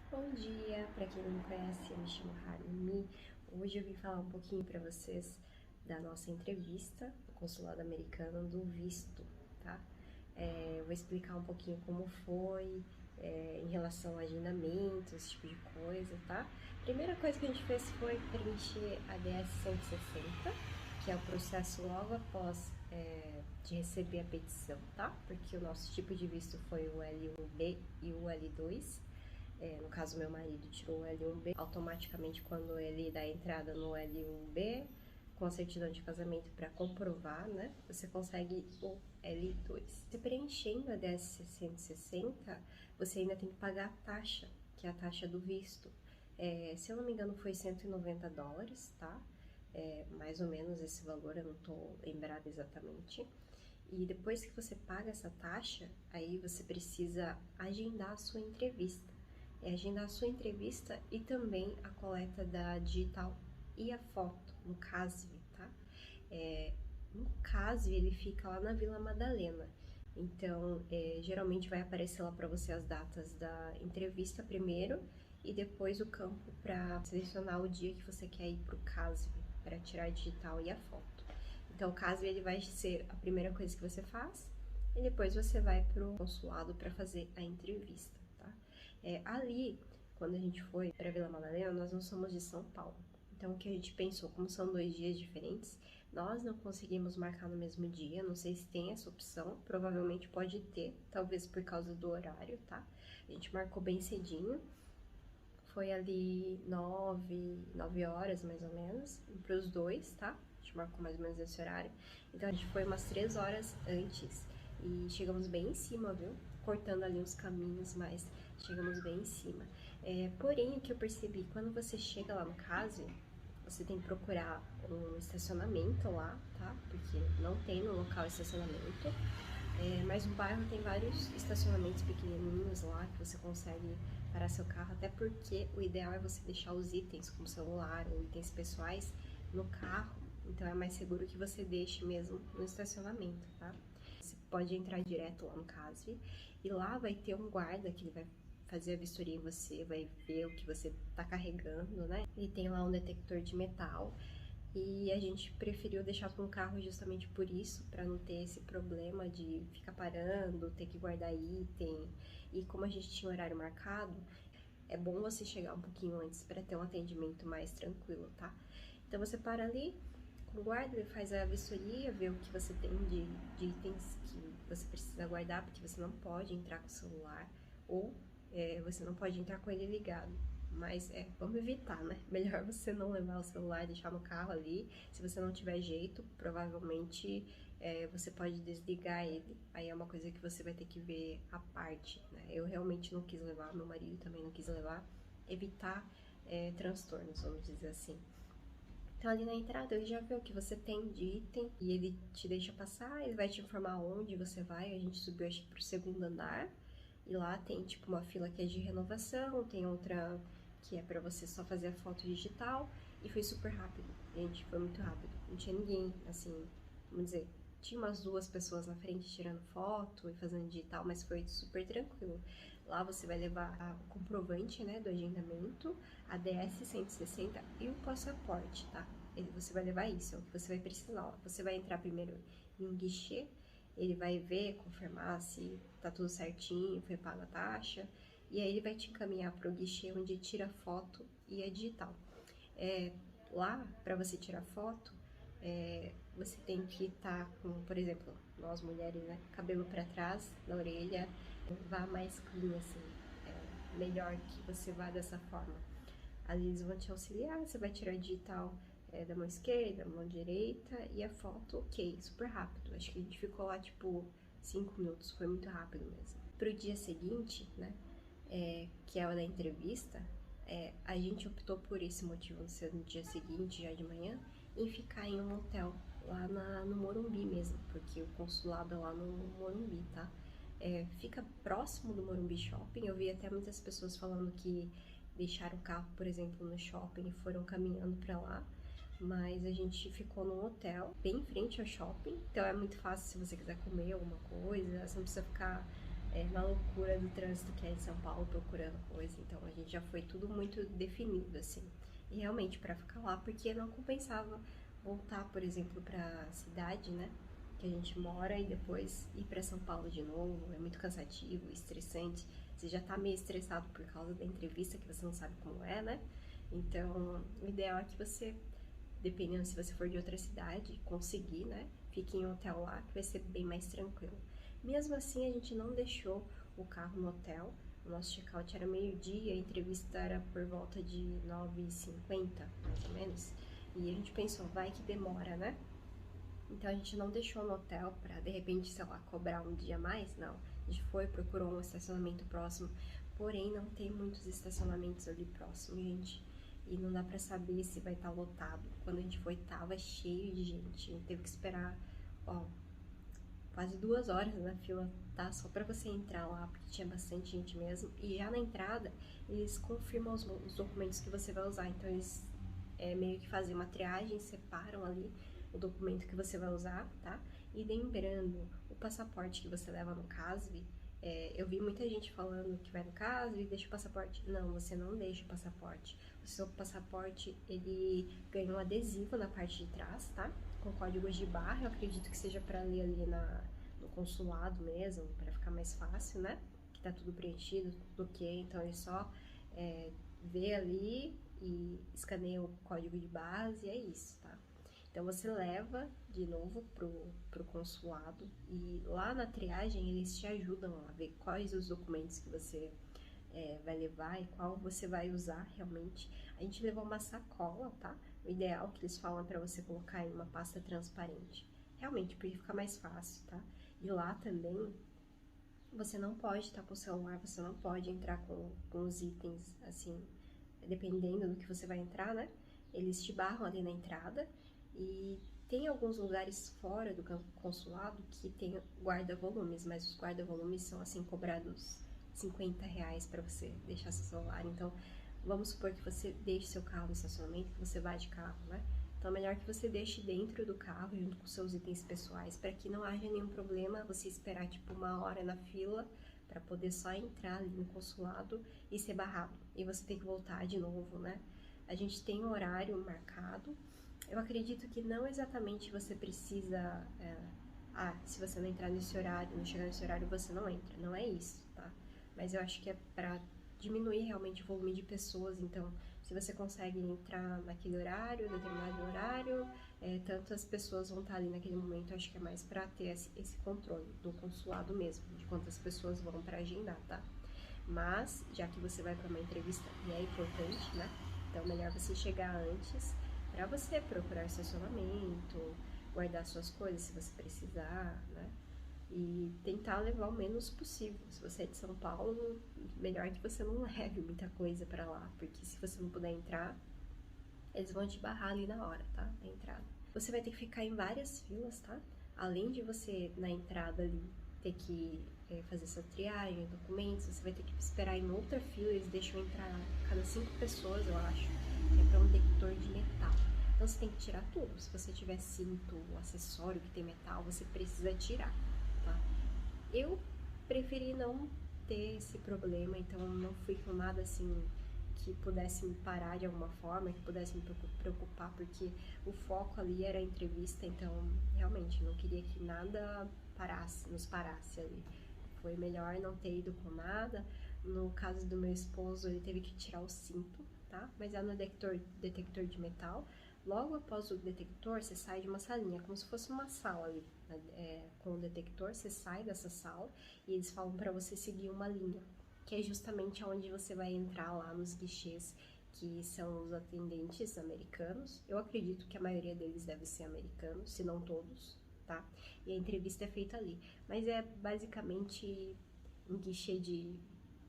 Bom dia, para quem não me conhece, eu me chamo Harumi. Hoje eu vim falar um pouquinho para vocês da nossa entrevista no consulado americano do visto, tá? Eu vou explicar um pouquinho como foi, em relação ao agendamento, esse tipo de coisa, tá? Primeira coisa que a gente fez foi preencher a DS 160, que é o processo logo após de receber a petição, tá? Porque o nosso tipo de visto foi o L1B e o L2. No caso, meu marido tirou o L1B. Automaticamente, quando ele dá entrada no L1B, com a certidão de casamento para comprovar, né? Você consegue o L2. Se preenchendo a DS 160, você ainda tem que pagar a taxa, que é a taxa do visto. Se eu não me engano, foi US$ 190, tá? Mais ou menos esse valor, eu não tô lembrada exatamente. E depois que você paga essa taxa, aí você precisa agendar a sua entrevista. Agendar a sua entrevista e também a coleta da digital e a foto, no CASV, tá? No CASV ele fica lá na Vila Madalena. Então, geralmente vai aparecer lá para você as datas da entrevista primeiro e depois o campo para selecionar o dia que você quer ir para o CASV, para tirar a digital e a foto. Então, o CASV ele vai ser a primeira coisa que você faz e depois você vai para o consulado para fazer a entrevista, tá? Ali, quando a gente foi para Vila Madalena, nós não somos de São Paulo. Então, o que a gente pensou, como são 2 dias diferentes, nós não conseguimos marcar no mesmo dia, não sei se tem essa opção, provavelmente pode ter, talvez por causa do horário, tá? A gente marcou bem cedinho, foi ali 9 horas mais ou menos, para os dois, tá? A gente marcou mais ou menos esse horário. Então a gente foi umas 3 horas antes e chegamos bem em cima, viu? Cortando ali uns caminhos, mas chegamos bem em cima. Porém, o que eu percebi, quando você chega lá no caso, você tem que procurar um estacionamento lá, tá? Porque não tem no local estacionamento. Mas o bairro tem vários estacionamentos pequenininhos lá que você consegue parar seu carro, até porque o ideal é você deixar os itens, como celular ou itens pessoais, no carro. Então é mais seguro que você deixe mesmo no estacionamento, tá? Você pode entrar direto lá no CASV e lá vai ter um guarda que ele vai fazer a vistoria em você, vai ver o que você tá carregando, né? Ele tem lá um detector de metal e a gente preferiu deixar com o carro justamente por isso, para não ter esse problema de ficar parando, ter que guardar item. E como a gente tinha horário marcado, é bom você chegar um pouquinho antes para ter um atendimento mais tranquilo, tá? Então você para ali com o guarda, ele faz a vistoria, vê o que você tem de itens que você precisa guardar, porque você não pode entrar com o celular ou você não pode entrar com ele ligado. Mas vamos evitar, né? Melhor você não levar o celular e deixar no carro ali. Se você não tiver jeito, provavelmente você pode desligar ele. Aí é uma coisa que você vai ter que ver à parte, né? Eu realmente não quis levar, meu marido também não quis levar. Evitar transtornos, vamos dizer assim. Então ali na entrada ele já vê o que você tem de item e ele te deixa passar, ele vai te informar onde você vai. A gente subiu acho que pro segundo andar e lá tem tipo uma fila que é de renovação, tem outra que é para você só fazer a foto digital e foi super rápido. Gente, foi muito rápido. Não tinha ninguém, assim, vamos dizer, tinha umas 2 pessoas na frente tirando foto e fazendo digital, mas foi super tranquilo. Lá você vai levar o comprovante, né, do agendamento, a DS 160 e o passaporte, tá? Você vai levar isso, é o que você vai precisar. Ó. Você vai entrar primeiro em um guichê, ele vai ver, confirmar se tá tudo certinho, foi paga a taxa, e aí ele vai te encaminhar para o guichê onde tira a foto e é digital. Lá, para você tirar foto, você tem que estar com, por exemplo, nós mulheres, né, cabelo para trás, na orelha, vá mais clean, assim, melhor que você vá dessa forma. Ali eles vão te auxiliar, você vai tirar digital da mão esquerda, da mão direita e a foto, ok, super rápido. Acho que a gente ficou lá tipo 5 minutos, foi muito rápido mesmo. Pro dia seguinte, né, que é o da entrevista, a gente optou por esse motivo de ser no dia seguinte, já de manhã, em ficar em um hotel lá no Morumbi mesmo, porque o consulado é lá no Morumbi, tá? Fica próximo do Morumbi Shopping. Eu vi até muitas pessoas falando que deixaram o carro, por exemplo, no shopping e foram caminhando para lá. Mas a gente ficou num hotel bem em frente ao shopping, então é muito fácil se você quiser comer alguma coisa, você não precisa ficar na loucura do trânsito que é em São Paulo procurando coisa, então a gente já foi tudo muito definido, assim. E realmente para ficar lá, porque não compensava voltar, por exemplo, pra cidade, né, que a gente mora e depois ir para São Paulo de novo, é muito cansativo, estressante. Você já tá meio estressado por causa da entrevista que você não sabe como é, né? Então, o ideal é que você, dependendo se você for de outra cidade, conseguir, né, fique em um hotel lá, que vai ser bem mais tranquilo. Mesmo assim, a gente não deixou o carro no hotel. O nosso check-out era meio-dia, a entrevista era por volta de 9h50, mais ou menos. E a gente pensou, vai que demora, né? Então a gente não deixou no hotel pra de repente, sei lá, cobrar um dia a mais, não. A gente foi, procurou um estacionamento próximo, porém não tem muitos estacionamentos ali próximo, gente. E não dá pra saber se vai estar lotado. Quando a gente foi, tava cheio de gente. A gente teve que esperar, ó, quase 2 horas na fila, tá? Só pra você entrar lá, porque tinha bastante gente mesmo. E já na entrada, eles confirmam os documentos que você vai usar. Então eles meio que fazem uma triagem, separam ali o documento que você vai usar, tá? E lembrando, o passaporte que você leva no CASV, eu vi muita gente falando que vai no CASV e deixa o passaporte. Não, você não deixa o passaporte. O seu passaporte, ele ganha um adesivo na parte de trás, tá? Com códigos de barra, eu acredito que seja para ler ali no consulado mesmo, para ficar mais fácil, né? Que tá tudo preenchido, tudo ok, então ele só vê ali e escaneia o código de barras e é isso, tá? Então você leva de novo pro consulado e lá na triagem eles te ajudam a ver quais os documentos que você vai levar e qual você vai usar realmente. A gente levou uma sacola, tá? O ideal que eles falam é pra você colocar em uma pasta transparente. Realmente, porque fica mais fácil, tá? E lá também você não pode estar com o celular, você não pode entrar com os itens, assim, dependendo do que você vai entrar, né? Eles te barram ali na entrada e tem alguns lugares fora do consulado que tem guarda-volumes, mas os guarda-volumes são, assim, cobrados R$ 50 para você deixar seu celular. Então, vamos supor que você deixe seu carro no estacionamento, que você vai de carro, né? Então, é melhor que você deixe dentro do carro, junto com seus itens pessoais, para que não haja nenhum problema você esperar, tipo, 1 hora na fila para poder só entrar ali no consulado e ser barrado. E você tem que voltar de novo, né? A gente tem um horário marcado. Eu acredito que não exatamente você precisa... se você não entrar nesse horário, não chegar nesse horário, você não entra. Não é isso, tá? Mas eu acho que é para diminuir realmente o volume de pessoas. Então, se você consegue entrar naquele horário, determinado horário, tantas pessoas vão estar ali naquele momento. Eu acho que é mais para ter esse controle do consulado mesmo, de quantas pessoas vão para agendar, tá? Mas, já que você vai para uma entrevista e é importante, né? Então, melhor você chegar antes para você procurar estacionamento, guardar suas coisas se você precisar, né? E tentar levar o menos possível. Se você é de São Paulo, melhor que você não leve muita coisa para lá, porque se você não puder entrar, eles vão te barrar ali na hora, tá? Na entrada. Você vai ter que ficar em várias filas, tá? Além de você, na entrada ali, ter que fazer essa triagem, documentos, você vai ter que esperar em outra fila, eles deixam entrar cada 5 pessoas, eu acho, que é para um detector de metal. Então você tem que tirar tudo. Se você tiver cinto, acessório que tem metal, você precisa tirar, tá? Eu preferi não ter esse problema, então não fui com nada assim que pudesse me parar de alguma forma, que pudesse me preocupar, porque o foco ali era a entrevista, então realmente não queria que nada nos parasse ali. Foi melhor não ter ido com nada. No caso do meu esposo, ele teve que tirar o cinto, tá? Mas é no detector de metal. Logo após o detector, você sai de uma salinha, como se fosse uma sala ali. Com o detector, você sai dessa sala e eles falam para você seguir uma linha, que é justamente onde você vai entrar lá nos guichês, que são os atendentes americanos. Eu acredito que a maioria deles deve ser americanos, se não todos, tá? E a entrevista é feita ali. Mas é basicamente um guichê de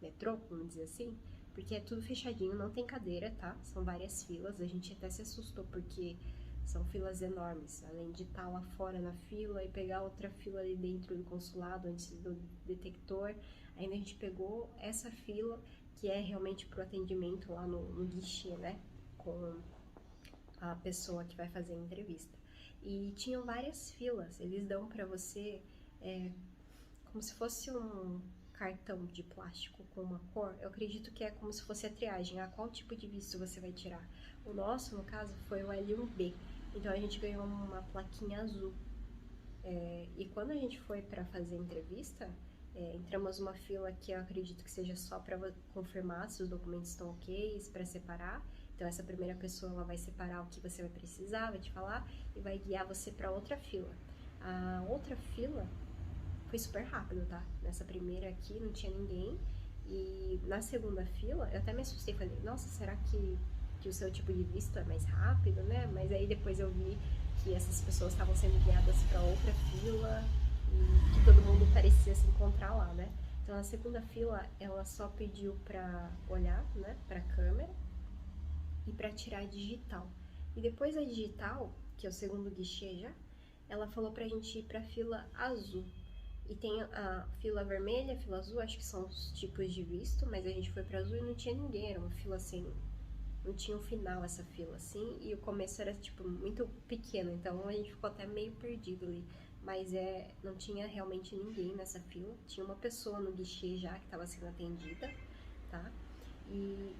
metrô, vamos dizer assim, porque é tudo fechadinho, não tem cadeira, tá? São várias filas, a gente até se assustou porque são filas enormes, além de estar lá fora na fila e pegar outra fila ali dentro do consulado antes do detector, ainda a gente pegou essa fila que é realmente pro atendimento lá no guichê, né? Com a pessoa que vai fazer a entrevista. E tinham várias filas, eles dão pra você como se fosse um cartão de plástico com uma cor, eu acredito que é como se fosse a triagem, qual tipo de visto você vai tirar. O nosso, no caso, foi o L1B, então a gente ganhou uma plaquinha azul. E quando a gente foi para fazer a entrevista, entramos numa fila que eu acredito que seja só para confirmar se os documentos estão ok, para separar. Então essa primeira pessoa ela vai separar o que você vai precisar, vai te falar e vai guiar você para outra fila. A outra fila foi super rápido, tá? Nessa primeira aqui não tinha ninguém. E na segunda fila, eu até me assustei, falei, nossa, será que o seu tipo de visto é mais rápido, né? Mas aí depois eu vi que essas pessoas estavam sendo guiadas para outra fila e que todo mundo parecia se encontrar lá, né? Então na segunda fila, ela só pediu pra olhar, né, pra câmera e pra tirar a digital. E depois da digital, que é o segundo guichê já, ela falou pra gente ir pra fila azul. E tem a fila vermelha, a fila azul, acho que são os tipos de visto, mas a gente foi pra azul e não tinha ninguém, era uma fila assim, não tinha um final essa fila assim, e o começo era tipo muito pequeno, então a gente ficou até meio perdido ali. Mas não tinha realmente ninguém nessa fila, tinha uma pessoa no guichê já que estava sendo atendida, tá? E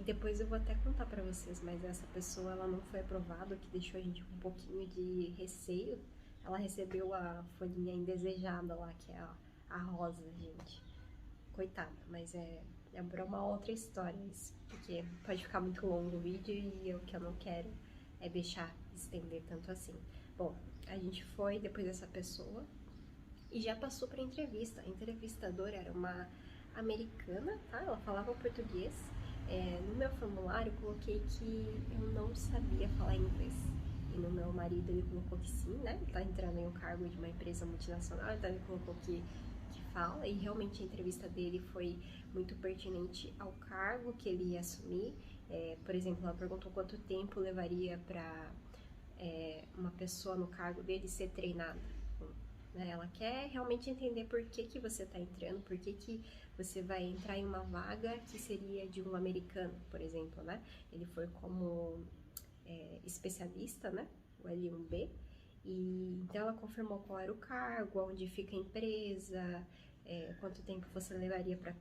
depois eu vou até contar pra vocês, mas essa pessoa ela não foi aprovada, o que deixou a gente com um pouquinho de receio. Ela recebeu a folhinha indesejada lá, que é a rosa, gente. Coitada, mas é pra uma outra história isso, porque pode ficar muito longo o vídeo e o que eu não quero é deixar estender tanto assim. Bom, a gente foi depois dessa pessoa e já passou pra entrevista. A entrevistadora era uma americana, tá? Ela falava português. No meu formulário eu coloquei que eu não sabia falar inglês. E no meu marido ele colocou que sim, né? Ele tá entrando em um cargo de uma empresa multinacional, então ele colocou que fala, e realmente a entrevista dele foi muito pertinente ao cargo que ele ia assumir. Por exemplo, ela perguntou quanto tempo levaria para uma pessoa no cargo dele ser treinada. Né? Ela quer realmente entender por que você está entrando, por que você vai entrar em uma vaga que seria de um americano, por exemplo, né? Ele foi como especialista, né? O L1B. E então ela confirmou qual era o cargo, onde fica a empresa, quanto tempo você levaria para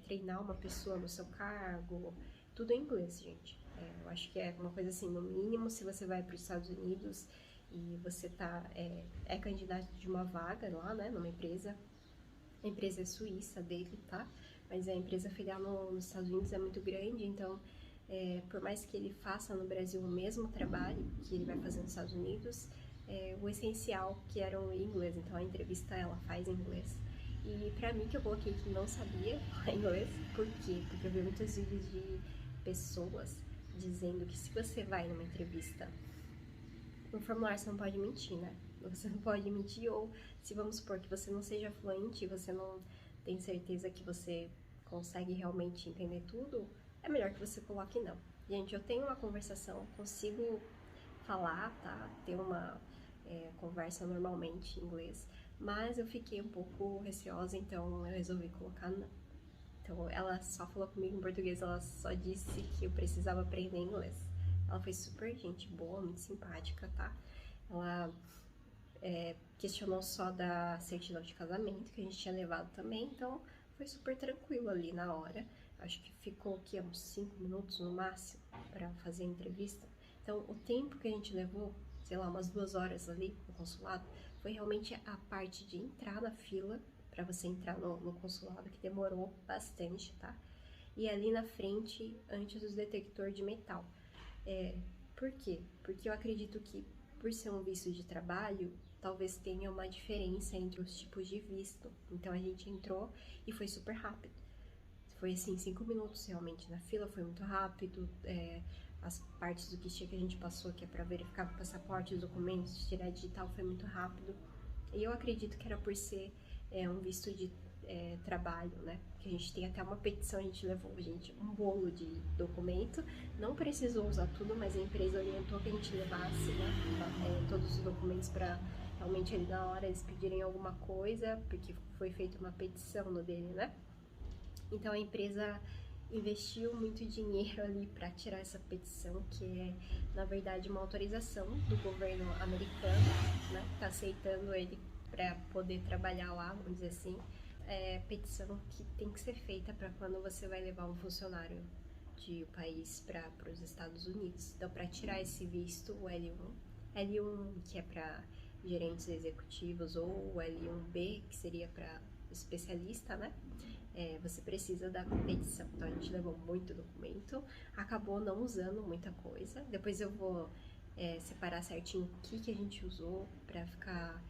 treinar uma pessoa no seu cargo, tudo em inglês, gente. Eu acho que é uma coisa assim, no mínimo, se você vai para os Estados Unidos e você é candidato de uma vaga lá, né, numa empresa, a empresa é suíça dele, tá? Mas a empresa filial nos Estados Unidos é muito grande, então por mais que ele faça no Brasil o mesmo trabalho que ele vai fazer nos Estados Unidos, o essencial que era o inglês, então a entrevista ela faz em inglês. E pra mim que eu coloquei que não sabia falar inglês, por quê? Porque eu vi muitos vídeos de pessoas dizendo que se você vai numa entrevista, no formulário você não pode mentir, né? Você não pode mentir, ou se vamos supor que você não seja fluente, você não tem certeza que você consegue realmente entender tudo, é melhor que você coloque não. Gente, eu tenho uma conversação, consigo falar, tá? Ter uma conversa normalmente em inglês, mas eu fiquei um pouco receosa, então eu resolvi colocar não. Então ela só falou comigo em português, ela só disse que eu precisava aprender inglês. Ela foi super gente boa, muito simpática, tá? Ela questionou só da certidão de casamento que a gente tinha levado também, então foi super tranquilo ali na hora. Acho que ficou aqui uns 5 minutos no máximo para fazer a entrevista. Então o tempo que a gente levou, sei lá, umas 2 horas ali no consulado, foi realmente a parte de entrar na fila para você entrar no consulado, que demorou bastante, tá? E ali na frente, antes do detector de metal. Por quê? Porque eu acredito que, por ser um visto de trabalho, talvez tenha uma diferença entre os tipos de visto. Então a gente entrou e foi super rápido. Foi assim, 5 minutos realmente na fila, foi muito rápido. As partes do guichê que a gente passou, que é para verificar o passaporte, os documentos, tirar digital, foi muito rápido. E eu acredito que era por ser um visto de trabalho, né? Que a gente tem até uma petição, a gente levou, gente, um bolo de documento. Não precisou usar tudo, mas a empresa orientou que a gente levasse, né, todos os documentos para realmente ali na hora eles pedirem alguma coisa, porque foi feita uma petição no dele, né? Então a empresa investiu muito dinheiro ali para tirar essa petição, que é, na verdade, uma autorização do governo americano, né? Que tá aceitando ele para poder trabalhar lá, vamos dizer assim. petição que tem que ser feita para quando você vai levar um funcionário de um país para os Estados Unidos. Então, para tirar esse visto, o L1 que é para gerentes executivos, ou o L1B, que seria para especialista, né? Você precisa da petição. Então, a gente levou muito documento, acabou não usando muita coisa. Depois eu vou separar certinho o que a gente usou para ficar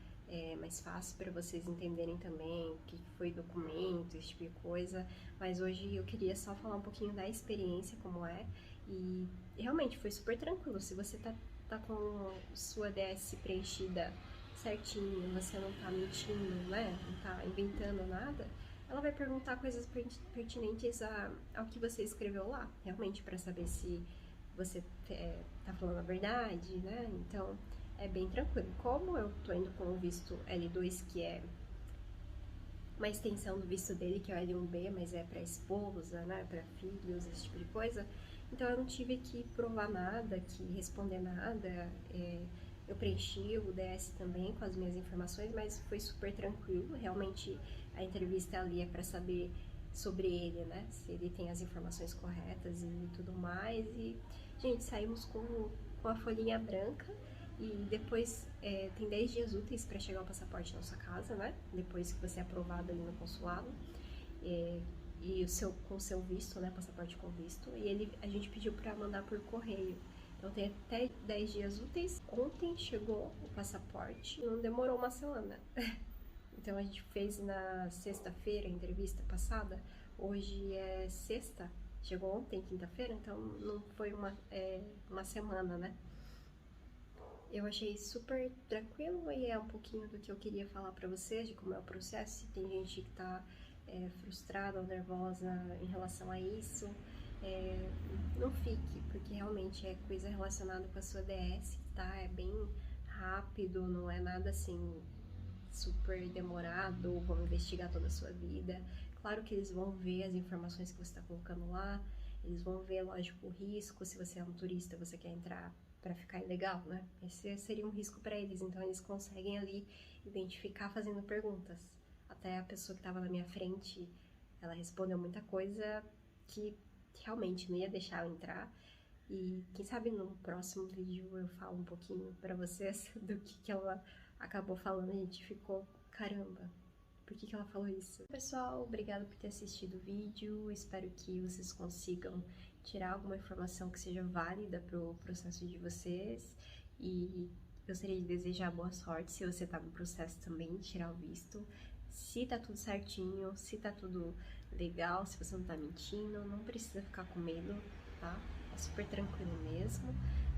mais fácil para vocês entenderem também o que foi documento, esse tipo de coisa. Mas hoje eu queria só falar um pouquinho da experiência, como é. E realmente foi super tranquilo. Se você tá com sua DS preenchida certinho, você não tá mentindo, né? Não tá inventando nada, ela vai perguntar coisas pertinentes ao que você escreveu lá, realmente, para saber se você tá falando a verdade, né? Então, é bem tranquilo. Como eu tô indo com o visto L2, que é uma extensão do visto dele, que é o L1B, mas é para esposa, né, para filhos, esse tipo de coisa. Então eu não tive que provar nada, que responder nada. Eu preenchi o DS também com as minhas informações, mas foi super tranquilo. Realmente a entrevista ali é para saber sobre ele, né, se ele tem as informações corretas e tudo mais. E, gente, saímos com a folhinha branca. E depois tem 10 dias úteis para chegar o passaporte na sua casa, né? Depois que você é aprovado ali no consulado. E com o seu visto, né? Passaporte com visto. E a gente pediu para mandar por correio. Então tem até 10 dias úteis. Ontem chegou o passaporte, não demorou uma semana. Então a gente fez na sexta-feira a entrevista passada. Hoje é sexta, chegou ontem, quinta-feira, então não foi uma semana, né? Eu achei super tranquilo e é um pouquinho do que eu queria falar pra vocês, de como é o processo. Se tem gente que tá frustrada ou nervosa em relação a isso, não fique, porque realmente é coisa relacionada com a sua DS, tá? É bem rápido, não é nada assim super demorado, vão investigar toda a sua vida. Claro que eles vão ver as informações que você está colocando lá, eles vão ver, lógico, o risco. Se você é um turista, você quer entrar para ficar ilegal, né? Esse seria um risco para eles, então eles conseguem ali identificar fazendo perguntas. Até a pessoa que estava na minha frente, ela respondeu muita coisa que realmente não ia deixar eu entrar. E quem sabe no próximo vídeo eu falo um pouquinho para vocês do que ela acabou falando. A gente ficou, caramba, por que ela falou isso? Pessoal, obrigada por ter assistido o vídeo. Espero que vocês consigam tirar alguma informação que seja válida pro processo de vocês. E gostaria de desejar boa sorte se você tá no processo também de tirar o visto. Se tá tudo certinho, se tá tudo legal, se você não tá mentindo, não precisa ficar com medo, tá? É super tranquilo mesmo,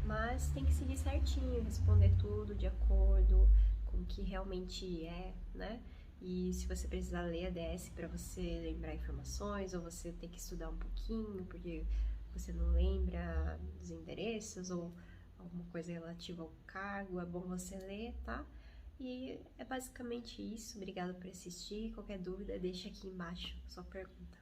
mas tem que seguir certinho, responder tudo de acordo com o que realmente é, né? E se você precisar ler a DS para você lembrar informações, ou você tem que estudar um pouquinho porque você não lembra dos endereços ou alguma coisa relativa ao cargo, é bom você ler, tá? E é basicamente isso. Obrigada por assistir. Qualquer dúvida, deixa aqui embaixo a sua pergunta.